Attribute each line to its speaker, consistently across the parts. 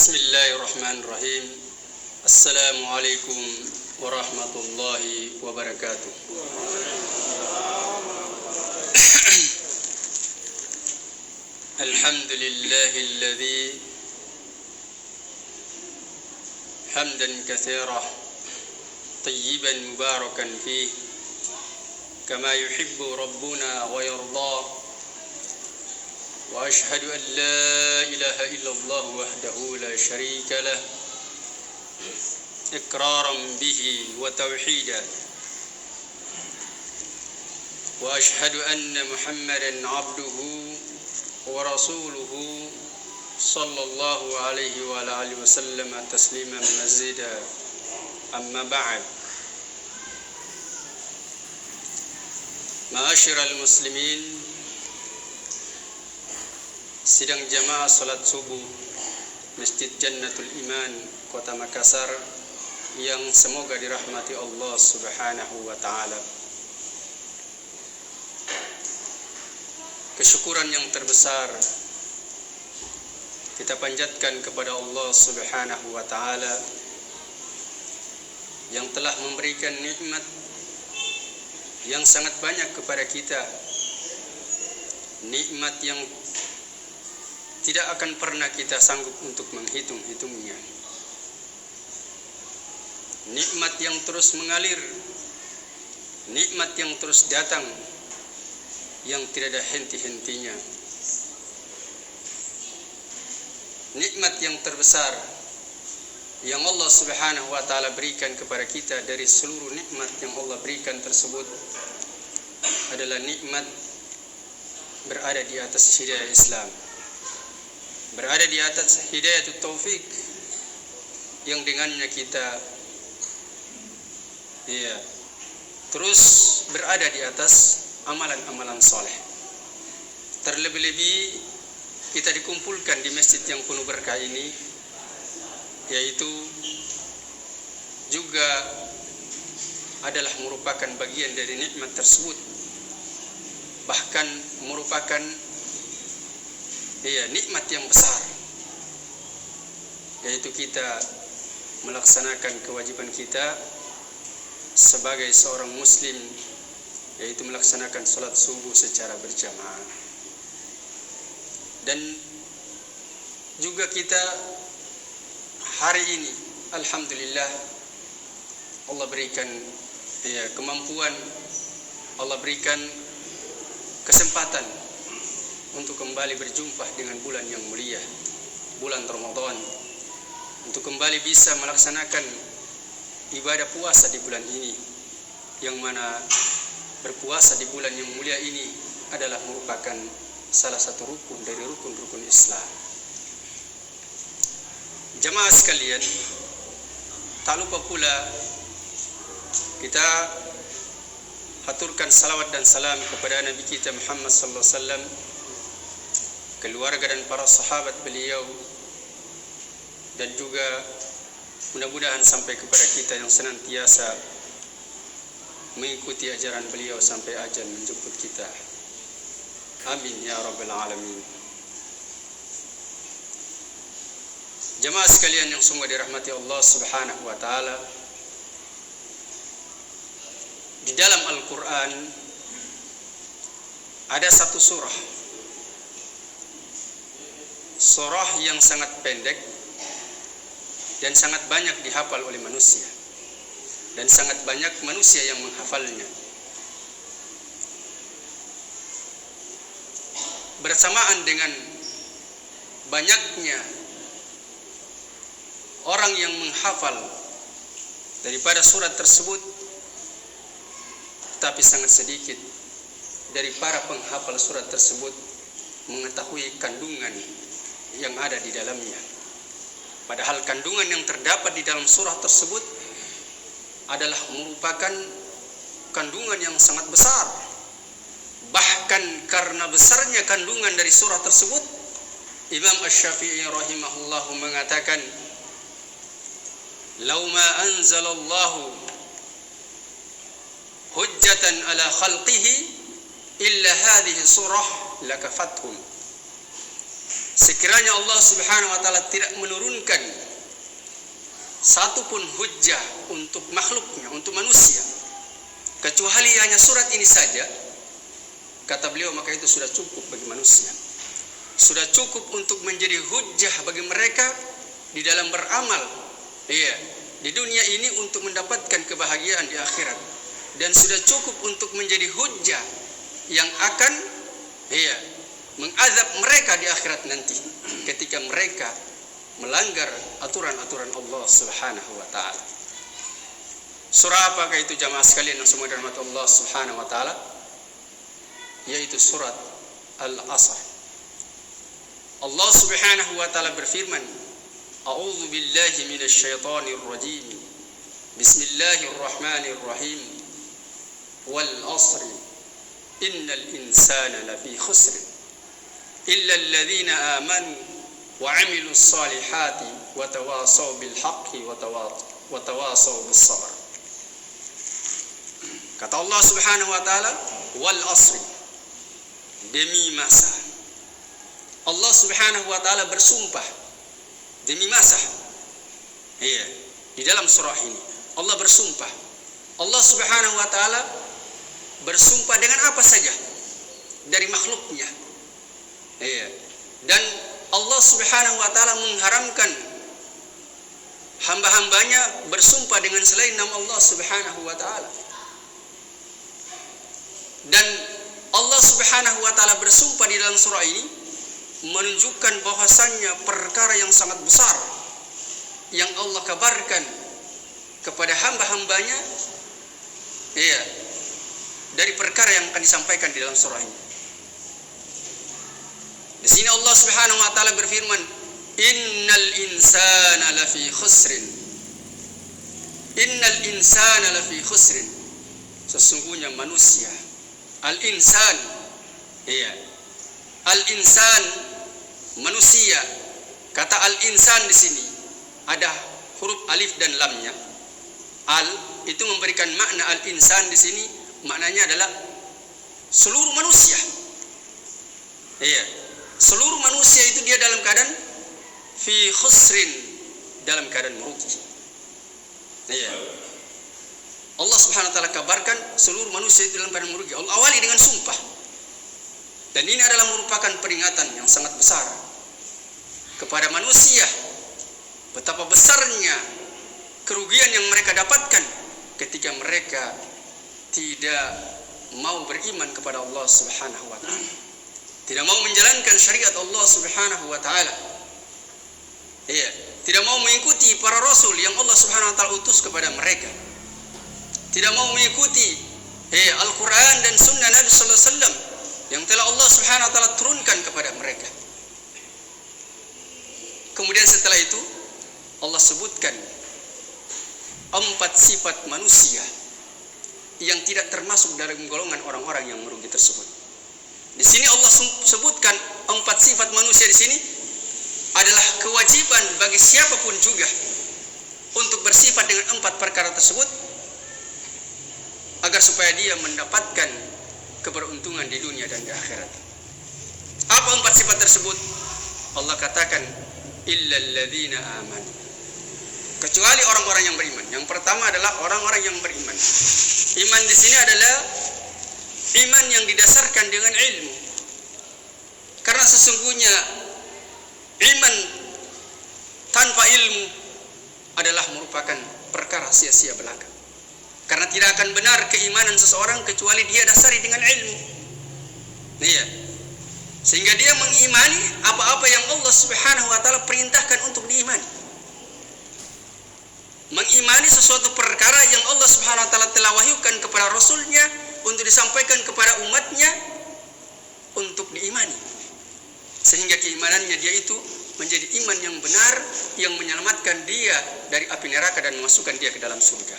Speaker 1: Bismillahirrahmanirrahim. Assalamualaikum warahmatullahi wabarakatuh. Alhamdulillahilladzi hamdan katsiran tayyiban mubarakan fihi kama yuhibbu rabbuna wa yarda. وأشهد أن لا إله إلا الله وحده لا شريك له إقرارا به وتوحيدا وأشهد أن محمدا عبده ورسوله صلى الله عليه وعلى آله وسلم تسليما مزيدا أما بعد معاشر المسلمين, sidang jamaah salat subuh Masjid Jannatul Iman Kota Makassar yang semoga dirahmati Allah Subhanahu wa taala. Kesyukuran yang terbesar kita panjatkan kepada Allah Subhanahu wa taala yang telah memberikan nikmat yang sangat banyak kepada kita, nikmat yang tidak akan pernah kita sanggup untuk menghitung-hitungnya. Nikmat yang terus mengalir, nikmat yang terus datang, yang tidak ada henti-hentinya. Nikmat yang terbesar yang Allah Subhanahu wa taala berikan kepada kita dari seluruh nikmat yang Allah berikan tersebut adalah nikmat berada di atas hidayah Islam, berada di atas hidayatut taufik, yang dengannya kita terus berada di atas amalan-amalan soleh. Terlebih-lebih kita dikumpulkan di masjid yang penuh berkah ini, yaitu juga adalah merupakan bagian dari nikmat tersebut, bahkan merupakan nikmat yang besar, yaitu kita melaksanakan kewajiban kita sebagai seorang muslim, yaitu melaksanakan salat subuh secara berjamaah. Dan juga kita hari ini alhamdulillah Allah berikan kemampuan, Allah berikan kesempatan untuk kembali berjumpa dengan bulan yang mulia, bulan Ramadan, untuk kembali bisa melaksanakan ibadah puasa di bulan ini, yang mana berpuasa di bulan yang mulia ini adalah merupakan salah satu rukun dari rukun-rukun Islam. Jamaah sekalian, tak lupa pula kita haturkan salawat dan salam kepada Nabi kita Muhammad sallallahu alaihi wasallam, keluarga dan para sahabat beliau, dan juga mudah-mudahan sampai kepada kita yang senantiasa mengikuti ajaran beliau sampai ajal menjemput kita. Amin ya rabbal alamin. Jamaah sekalian yang semua dirahmati Allah Subhanahu wa taala, di dalam Al-Quran ada satu surah yang sangat pendek dan sangat banyak dihafal oleh manusia, dan sangat banyak manusia yang menghafalnya. Bersamaan dengan banyaknya orang yang menghafal daripada surat tersebut, tapi sangat sedikit dari para penghafal surat tersebut mengetahui kandungan yang ada di dalamnya. Padahal kandungan yang terdapat di dalam surah tersebut adalah merupakan kandungan yang sangat besar. Bahkan karena besarnya kandungan dari surah tersebut, Imam Asy-Syafi'i rahimahullahu mengatakan, "Lau ma anzalallahu hujjatan ala khalqihi illa hadhihi surah lakafathum." sekiranya Allah Subhanahu wa taala tidak menurunkan satupun hujjah untuk makhluknya, untuk manusia, kecuali hanya surat ini saja, kata beliau, maka itu sudah cukup bagi manusia. Sudah cukup untuk menjadi hujjah bagi mereka di dalam beramal, di dunia ini untuk mendapatkan kebahagiaan di akhirat, dan sudah cukup untuk menjadi hujjah yang akan mengazab mereka di akhirat nanti ketika mereka melanggar aturan-aturan Allah Subhanahu wa taala. Surah apakah itu jamaah sekalian yang semua dirahmati Allah Subhanahu wa taala? Yaitu surat Al-Asr. Allah Subhanahu wa taala berfirman, A'udzu billahi minasy syaithanir rajim. Bismillahirrahmanirrahim. Wal 'ashri innal insana lafi khusr illa alladhina amanu wa 'amilus salihati wa tawasaw bil haqqi wa tawasaw bis sabr. Kata Allah Subhanahu wa taala, wal 'ashri, demi masa. Allah Subhanahu wa taala bersumpah demi masa. Di dalam surah ini Allah bersumpah. Allah Subhanahu wa taala bersumpah dengan apa saja dari makhluknya. Dan Allah Subhanahu wa taala mengharamkan hamba-hambanya bersumpah dengan selain nama Allah Subhanahu wa taala. Dan Allah Subhanahu wa taala bersumpah di dalam surah ini menunjukkan bahwasannya perkara yang sangat besar yang Allah kabarkan kepada hamba-hambanya dari perkara yang akan disampaikan di dalam surah ini. Di sini Allah Subhanahu wa taala berfirman, innal insana lafi khusrin. Innal insana lafi khusrin. Sesungguhnya manusia, al-insan, al-insan, manusia. Kata al-insan di sini ada huruf alif dan lamnya. Al itu memberikan makna al-insan di sini, maknanya adalah seluruh manusia. Seluruh manusia itu dia dalam keadaan fi khusrin, dalam keadaan merugi. Allah Subhanahu wa taala kabarkan seluruh manusia itu dalam keadaan merugi. Allah awali dengan sumpah. Dan ini adalah merupakan peringatan yang sangat besar kepada manusia, betapa besarnya kerugian yang mereka dapatkan ketika mereka tidak mau beriman kepada Allah Subhanahu wa taala, tidak mau menjalankan syariat Allah Subhanahu wa taala, tidak mau mengikuti para rasul yang Allah Subhanahu wa taala utus kepada mereka, tidak mau mengikuti Al-Quran dan sunnah Nabi sallallahu alaihi wasallam yang telah Allah Subhanahu wa taala turunkan kepada mereka. Kemudian setelah itu Allah sebutkan 4 sifat manusia yang tidak termasuk dalam golongan orang-orang yang merugi tersebut. Di sini Allah sebutkan 4 sifat manusia di sini adalah kewajiban bagi siapapun juga untuk bersifat dengan 4 perkara tersebut agar supaya dia mendapatkan keberuntungan di dunia dan di akhirat. Apa 4 sifat tersebut? Allah katakan illal ladzina amanu, kecuali orang-orang yang beriman. Yang pertama adalah orang-orang yang beriman. Iman di sini adalah iman yang didasarkan dengan ilmu. Karena sesungguhnya iman tanpa ilmu adalah merupakan perkara sia-sia belaka. Karena tidak akan benar keimanan seseorang kecuali dia dasari dengan ilmu. Sehingga dia mengimani apa-apa yang Allah Subhanahu wa taala perintahkan untuk diimani. Mengimani sesuatu perkara yang Allah Subhanahu wa taala telah wahyukan kepada Rasulnya untuk disampaikan kepada umatnya untuk diimani. Sehingga keimanannya dia itu menjadi iman yang benar yang menyelamatkan dia dari api neraka dan memasukkan dia ke dalam surga.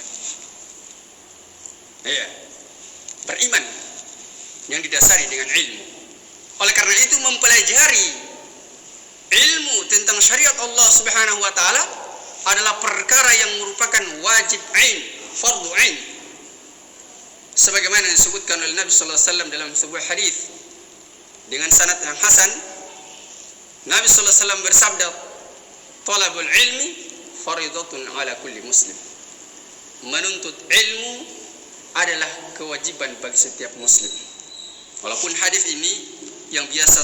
Speaker 1: Beriman yang didasari dengan ilmu. Oleh karena itu mempelajari ilmu tentang syariat Allah Subhanahu wa taala adalah perkara yang merupakan wajib ain, fardu ain. Sebagaimana disebutkan oleh Nabi sallallahu alaihi wasallam dalam sebuah hadis dengan sanad yang hasan, Nabi sallallahu alaihi wasallam bersabda, "Talabul ilmi fardhatun ala kulli muslim." Menuntut ilmu adalah kewajiban bagi setiap muslim. Walaupun hadis ini yang biasa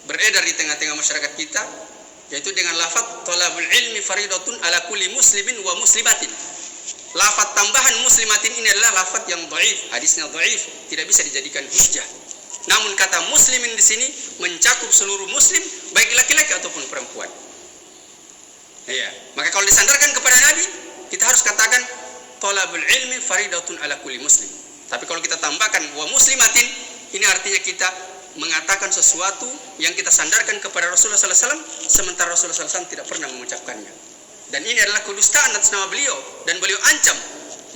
Speaker 1: beredar di tengah-tengah masyarakat kita, yaitu dengan lafaz talabul ilmi fardhatun ala kulli muslimin wa muslimatin. Lafaz tambahan muslimatin ini adalah lafaz yang dhaif, hadisnya dhaif, tidak bisa dijadikan hujjah. Namun kata muslimin di sini mencakup seluruh muslim, baik laki-laki ataupun perempuan. Iya, maka kalau disandarkan kepada Nabi, kita harus katakan talabul ilmi fardhatun ala kulli muslim. Tapi kalau kita tambahkan wa muslimatin, ini artinya kita mengatakan sesuatu yang kita sandarkan kepada Rasulullah SAW, sementara Rasulullah SAW tidak pernah mengucapkannya. Dan ini adalah kedustaan atas nama beliau, dan beliau ancam,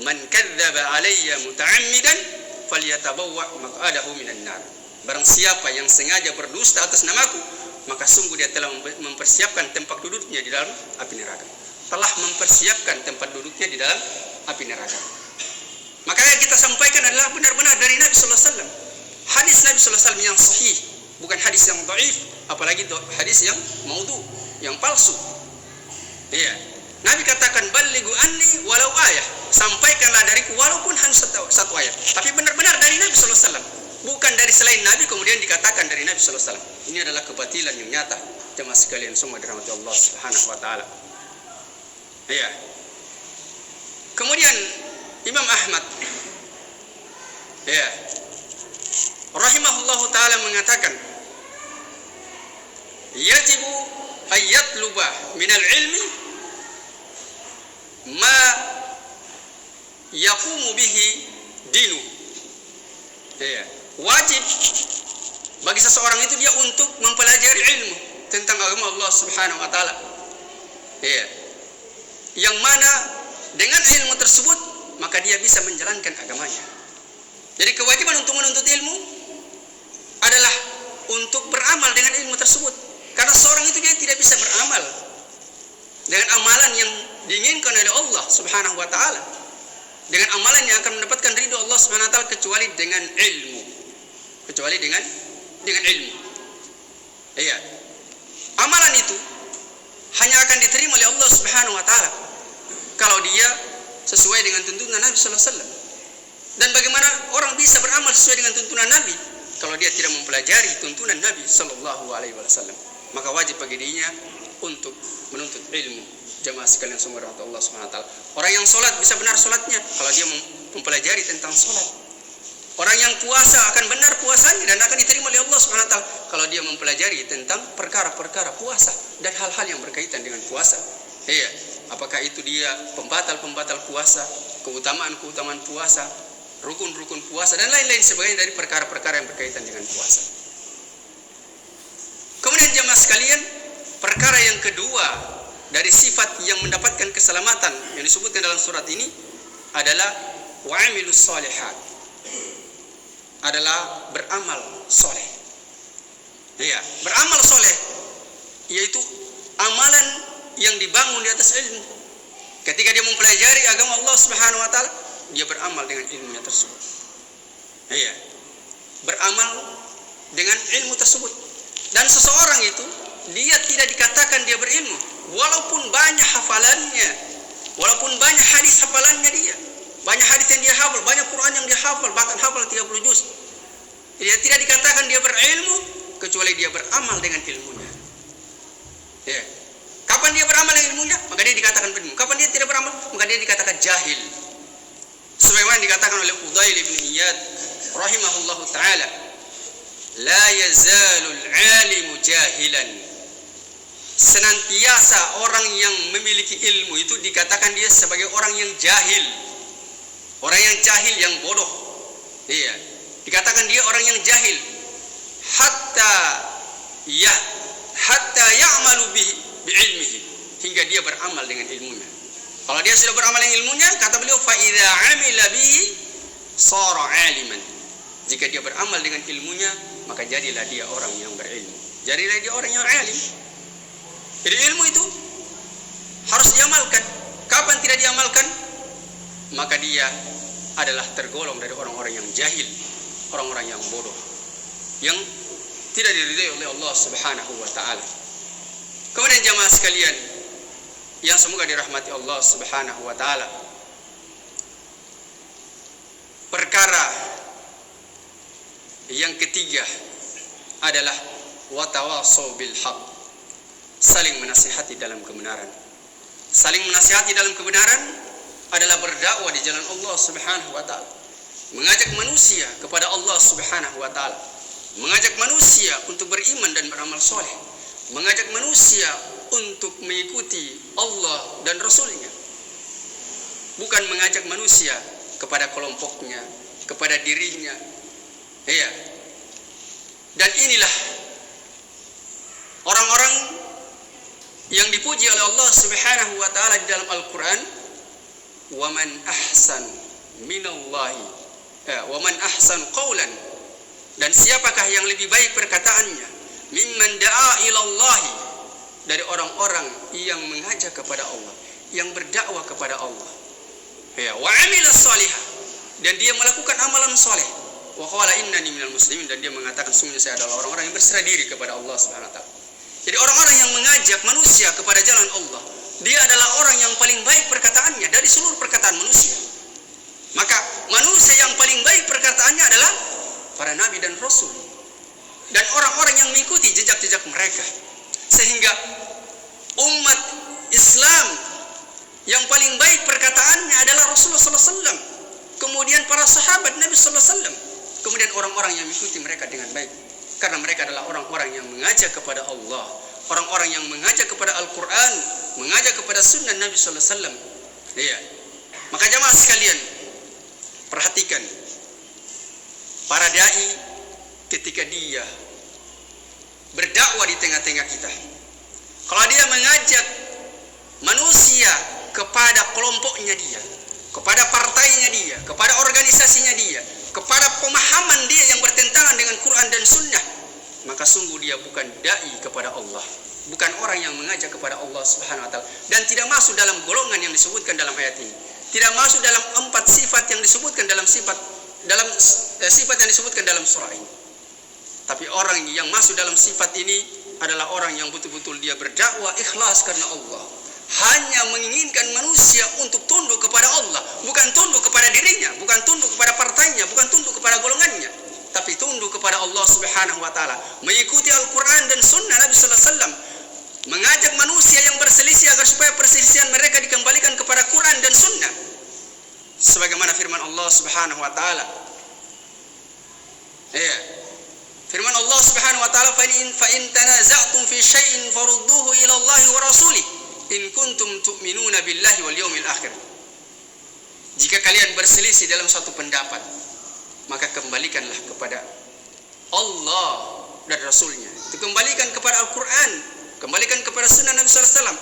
Speaker 1: man kadzdzaba alayya muta'ammidan falyatabawwa maq'adahu minan nar. Barang siapa yang sengaja berdusta atas namaku, maka sungguh dia telah mempersiapkan tempat duduknya di dalam api neraka. Telah mempersiapkan tempat duduknya di dalam api neraka. Maka yang kita sampaikan adalah benar-benar dari Nabi sallallahu alaihi wasallam. Hadis Nabi sallallahu alaihi wasallam yang sahih, bukan hadis yang dhaif, apalagi hadis yang maudhu, yang palsu. Iya. Nabi katakan ballighu anni walau ayah, sampaikanlah dariku walaupun hanya satu ayat. Tapi benar-benar dari Nabi sallallahu alaihi wasallam, bukan dari selain Nabi kemudian dikatakan dari Nabi sallallahu alaihi wasallam. Ini adalah kebatilan yang nyata. Jemaah sekalian semua dirahmati Allah Subhanahu wa taala. Iya. Kemudian Imam Ahmad, ya, rahimahullahu taala mengatakan, yajibu ayyatluba minal ilmi ma yaqumu bihi dinu. Ya, wajib bagi seseorang itu dia untuk mempelajari ilmu tentang agama Allah Subhanahu wa taala. Ya. Yang mana dengan ilmu tersebut maka dia bisa menjalankan agamanya. Jadi kewajiban untuk menuntut ilmu adalah untuk beramal dengan ilmu tersebut. Karena seorang itu dia tidak bisa beramal dengan amalan yang diinginkan oleh Allah Subhanahu wa taala, dengan amalan yang akan mendapatkan ridho Allah Subhanahu wa taala, kecuali dengan ilmu. Kecuali dengan ilmu. Iya. Amalan itu hanya akan diterima oleh Allah Subhanahu wa taala kalau dia sesuai dengan tuntunan Nabi sallallahu alaihi wasallam. Dan bagaimana orang bisa beramal sesuai dengan tuntunan Nabi kalau dia tidak mempelajari tuntunan Nabi sallallahu alaihi wasallam? Maka wajib bagi dirinya untuk menuntut ilmu. Jemaah sekalian semua rahmat Allah Subhanahu wa taala. Orang yang salat bisa benar salatnya kalau dia mempelajari tentang salat. Orang yang puasa akan benar puasanya dan akan diterima oleh Allah Subhanahu wa taala kalau dia mempelajari tentang perkara-perkara puasa dan hal-hal yang berkaitan dengan puasa. Iya, apakah itu dia pembatal-pembatal puasa, keutamaan-keutamaan puasa, rukun-rukun puasa dan lain-lain sebagainya dari perkara-perkara yang berkaitan dengan puasa. Kemudian jemaah sekalian, perkara yang kedua dari sifat yang mendapatkan keselamatan yang disebutkan dalam surat ini adalah wa'amilus shalihat, adalah beramal soleh. Ya, beramal soleh yaitu amalan yang dibangun di atas ilmu. Ketika dia mempelajari agama Allah Subhanahu wa taala, dia beramal dengan ilmunya tersebut. Ya, beramal dengan ilmu tersebut. Dan seseorang itu dia tidak dikatakan dia berilmu walaupun banyak hafalannya, walaupun banyak hadis hafalannya dia. Banyak hadis yang dia hafal, banyak Quran yang dia hafal, bahkan hafal 30 juz. Dia tidak dikatakan dia berilmu kecuali dia beramal dengan ilmunya. Ya. Kapan dia beramal dengan ilmunya? Maka dia dikatakan berilmu. Kapan dia tidak beramal? Maka dia dikatakan jahil. Sebagaimana dikatakan oleh Fudail bin Iyad rahimahullahu taala, la yazalul alimu jahilan. Senantiasa orang yang memiliki ilmu itu dikatakan dia sebagai orang yang jahil. Orang yang jahil, yang bodoh. Iya, dikatakan dia orang yang jahil. Hatta ya'malu bi ilmihi, hingga dia beramal dengan ilmunya. Kalau dia sudah beramal dengan ilmunya, kata beliau, fa idza 'amila bihi shara 'aliman. Jika dia beramal dengan ilmunya, maka jadilah dia orang yang berilmu. Jadilah dia orang yang alim. Jadi ilmu itu harus diamalkan. Kapan tidak diamalkan? Maka dia adalah tergolong dari orang-orang yang jahil, orang-orang yang bodoh, yang tidak diridhai oleh Allah Subhanahu wa taala. Kemudian jamaah sekalian yang semoga dirahmati Allah Subhanahu wa taala, perkara yang ketiga adalah watawasau bil haq, saling menasihati dalam kebenaran. Saling menasihati dalam kebenaran adalah berdakwah di jalan Allah Subhanahu wa taala, mengajak manusia kepada Allah Subhanahu wa taala, mengajak manusia untuk beriman dan beramal soleh, mengajak manusia untuk mengikuti Allah dan Rasulnya, bukan mengajak manusia kepada kelompoknya, kepada dirinya. Ya. Dan inilah orang-orang yang dipuji oleh Allah Subhanahu wa taala di dalam Al-Qur'an, wa man ahsan minallahi wa man ahsan qawlan, dan siapakah yang lebih baik perkataannya, mimman da'a ilallahi, dari orang-orang yang mengajak kepada Allah, yang berdakwah kepada Allah. Ya, wa amila salihah, dan dia melakukan amalan soleh, wa qala innani minal muslimin, dan dia mengatakan sungguhnya saya adalah orang-orang yang berserah diri kepada Allah Subhanahu wa taala. Jadi orang-orang yang mengajak manusia kepada jalan Allah, dia adalah orang yang paling baik perkataannya dari seluruh perkataan manusia. Maka manusia yang paling baik perkataannya adalah para nabi dan rasul dan orang-orang yang mengikuti jejak-jejak mereka. Sehingga umat Islam yang paling baik perkataannya adalah Rasulullah SAW, kemudian para sahabat Nabi SAW, kemudian orang-orang yang mengikuti mereka dengan baik, karena mereka adalah orang-orang yang mengajak kepada Allah, orang-orang yang mengajak kepada Al-Quran, mengajak kepada sunnah Nabi SAW. Ya. Maka jamaah sekalian, perhatikan para dai ketika dia berdakwah di tengah-tengah kita. Kalau dia mengajak manusia kepada kelompoknya dia, kepada partainya dia, kepada organisasinya dia, kepada pemahaman dia yang bertentangan dengan Quran dan Sunnah, maka sungguh dia bukan dai kepada Allah, bukan orang yang mengajak kepada Allah Subhanahu wa taala, dan tidak masuk dalam golongan yang disebutkan dalam ayat ini, tidak masuk dalam 4 sifat yang disebutkan dalam sifat yang disebutkan dalam surah ini. Tapi orang yang masuk dalam sifat ini adalah orang yang betul-betul dia berdakwah ikhlas karena Allah, hanya menginginkan manusia untuk tunduk kepada Allah, bukan tunduk kepada dirinya, bukan tunduk kepada partainya, bukan tunduk kepada golongannya, tapi tunduk kepada Allah Subhanahu wa taala, mengikuti Al-Quran dan Sunnah Nabi sallallahu alaihi wasallam, mengajak manusia yang berselisih agar supaya perselisihan mereka dikembalikan kepada Quran dan Sunnah, sebagaimana firman Allah Subhanahu wa taala. Ya. Firman Allah Subhanahu wa taala, fa in tanaza'tum fi syai'in farudduhu ila Allah wa rasulih in kuntum tu'minuna billahi wal yawmil akhir. Jika kalian berselisih dalam suatu pendapat, maka kembalikanlah kepada Allah dan Rasulnya. Dikembalikan kepada Al-Quran, kembalikan kepada Sunnah Nabi sallallahu alaihi wasallam.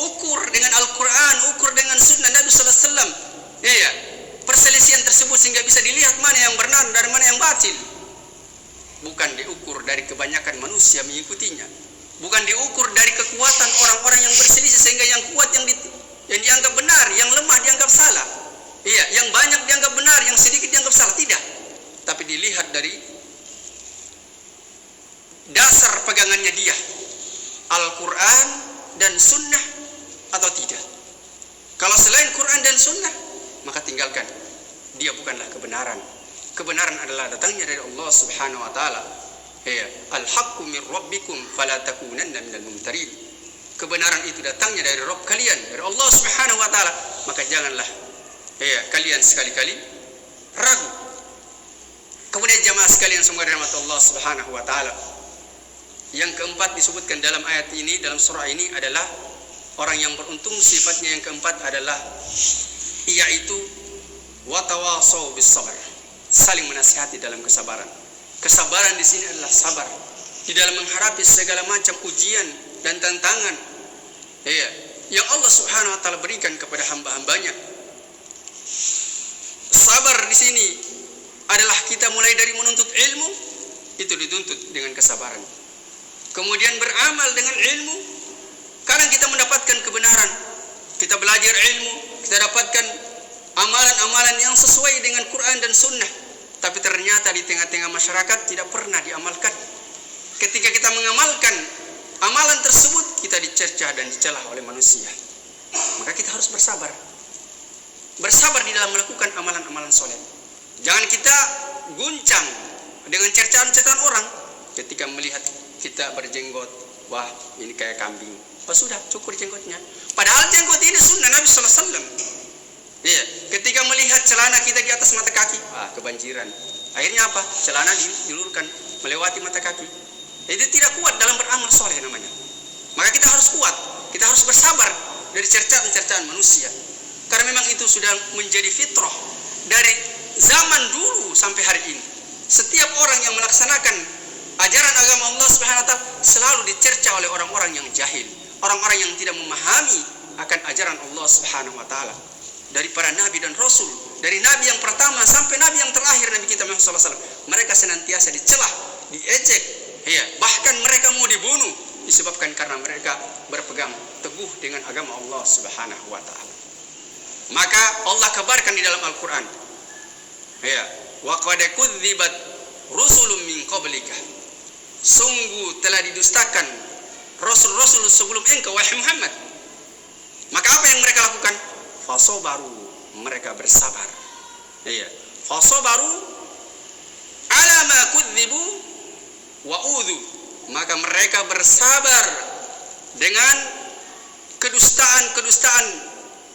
Speaker 1: Ukur dengan Al-Quran, ukur dengan Sunnah Nabi sallallahu alaihi wasallam. Iya, perselisihan tersebut sehingga bisa dilihat mana yang benar dari mana yang batil. Bukan diukur dari kebanyakan manusia mengikutinya, bukan diukur dari kekuatan orang-orang yang berselisih sehingga yang kuat yang dianggap benar, yang lemah dianggap salah. Iya, yang banyak dianggap benar, yang sedikit dianggap salah. Tidak. Tapi dilihat dari dasar pegangannya dia, Al-Quran dan Sunnah atau tidak. Kalau selain Quran dan Sunnah, maka tinggalkan. Dia bukanlah kebenaran. Kebenaran adalah datangnya dari Allah Subhanahu wa taala. Ya, al-haqqu min rabbikum fala takunanna minal mumtarin. Kebenaran itu datangnya dari Rabb kalian, dari Allah Subhanahu wa taala, maka janganlah kalian sekali-kali ragu. Kemudian jamaah sekalian semoga dirahmati Allah Subhanahu wa taala, yang keempat disebutkan dalam ayat ini, dalam surah ini adalah orang yang beruntung. Sifatnya yang keempat adalah yaitu watawasau bis sabar, saling menasihati dalam kesabaran. Kesabaran di sini adalah sabar di dalam menghadapi segala macam ujian dan tantangan yang Allah Subhanahu wa taala berikan kepada hamba-hambanya. Sabar di sini adalah kita mulai dari menuntut ilmu, itu dituntut dengan kesabaran. Kemudian beramal dengan ilmu. Kadang kita mendapatkan kebenaran, kita belajar ilmu, kita dapatkan amalan-amalan yang sesuai dengan Quran dan Sunnah, tapi ternyata di tengah-tengah masyarakat tidak pernah diamalkan. ketika kita mengamalkan amalan tersebut, kita dicercah dan dicelah oleh manusia. Maka kita harus bersabar. Bersabar di dalam melakukan amalan-amalan soleh. Jangan kita guncang dengan cercaan-cercaan orang ketika melihat kita berjenggot. Wah, ini kayak kambing. Oh sudah, cukur jenggotnya. Padahal jenggot ini sunnah Nabi sallallahu alaihi wasallam. Iya, ketika melihat celana kita di atas mata kaki, kebanjiran. Akhirnya apa? Celana diluruskan melewati mata kaki. Itu tidak kuat dalam beramal soleh namanya. Maka kita harus kuat, kita harus bersabar dari cercaan-cercaan manusia. Karena memang itu sudah menjadi fitrah dari zaman dulu sampai hari ini. Setiap orang yang melaksanakan ajaran agama Allah Subhanahu wa taala selalu dicerca oleh orang-orang yang jahil, orang-orang yang tidak memahami akan ajaran Allah Subhanahu wa taala. Dari para nabi dan rasul, dari nabi yang pertama sampai nabi yang terakhir, Nabi kita Muhammad sallallahu alaihi wasallam, mereka senantiasa dicelah, diejek, ya, bahkan mereka mau dibunuh disebabkan karena mereka berpegang teguh dengan agama Allah Subhanahu wa taala. Maka Allah kabarkan di dalam Al-Qur'an, ya, wa qad kudzibat rusulun min qablika, sungguh telah didustakan rasul-rasul sebelum engkau wahai Muhammad. Maka apa yang mereka lakukan? Fasobaru, mereka bersabar. Iya, fasobaru ala ma kudzibu wa udhu, maka mereka bersabar dengan kedustaan-kedustaan.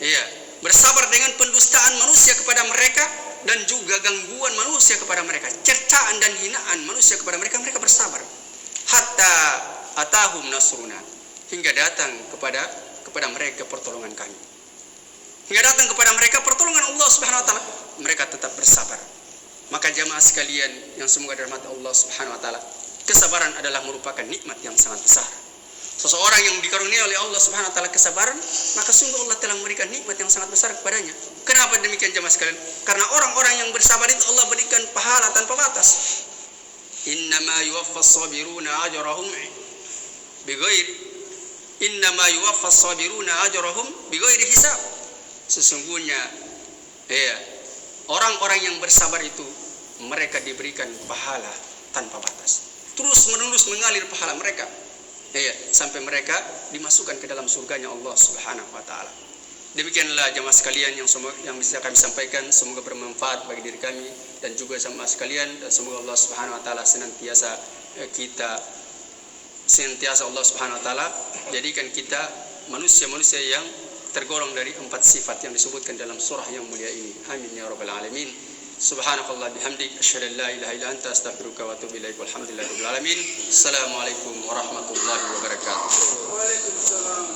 Speaker 1: Iya, bersabar dengan pendustaan manusia kepada mereka dan juga gangguan manusia kepada mereka, cercaan dan hinaan manusia kepada mereka. Mereka bersabar hatta atahum nasruna, hingga datang kepada mereka pertolongan kami. Hingga datang kepada mereka pertolongan Allah Subhanahu wa taala, mereka tetap bersabar. Maka jamaah sekalian yang semoga dirahmati Allah Subhanahu wa taala, kesabaran adalah merupakan nikmat yang sangat besar. Seseorang yang dikaruniai oleh Allah Subhanahu wa taala kesabaran, maka sungguh Allah telah memberikan nikmat yang sangat besar kepadanya. Kenapa demikian jamaah sekalian? Karena orang-orang yang bersabar itu Allah berikan pahala tanpa batas. Innama yuwaffas sabiruna ajrahum bighairi hisab. Sesungguhnya orang-orang yang bersabar itu mereka diberikan pahala tanpa batas. Terus menerus mengalir pahala mereka, sampai mereka dimasukkan ke dalam surganya Allah Subhanahu wa taala. Demikianlah jamaah sekalian yang bisa kami sampaikan, semoga bermanfaat bagi diri kami dan juga jamaah sekalian, dan semoga Allah Subhanahu wa taala senantiasa Allah Subhanahu wa taala jadikan kita manusia-manusia yang tergolong dari 4 sifat yang disebutkan dalam surah yang mulia ini. Amin ya rabbal alamin. Subhanakallah bihamdik, asyhadu an la ilaha illa anta, astaghfiruka wa atubu ilaik. Walhamdulillahi rabbil alamin. Assalamualaikum warahmatullahi wabarakatuh. Waalaikumsalam.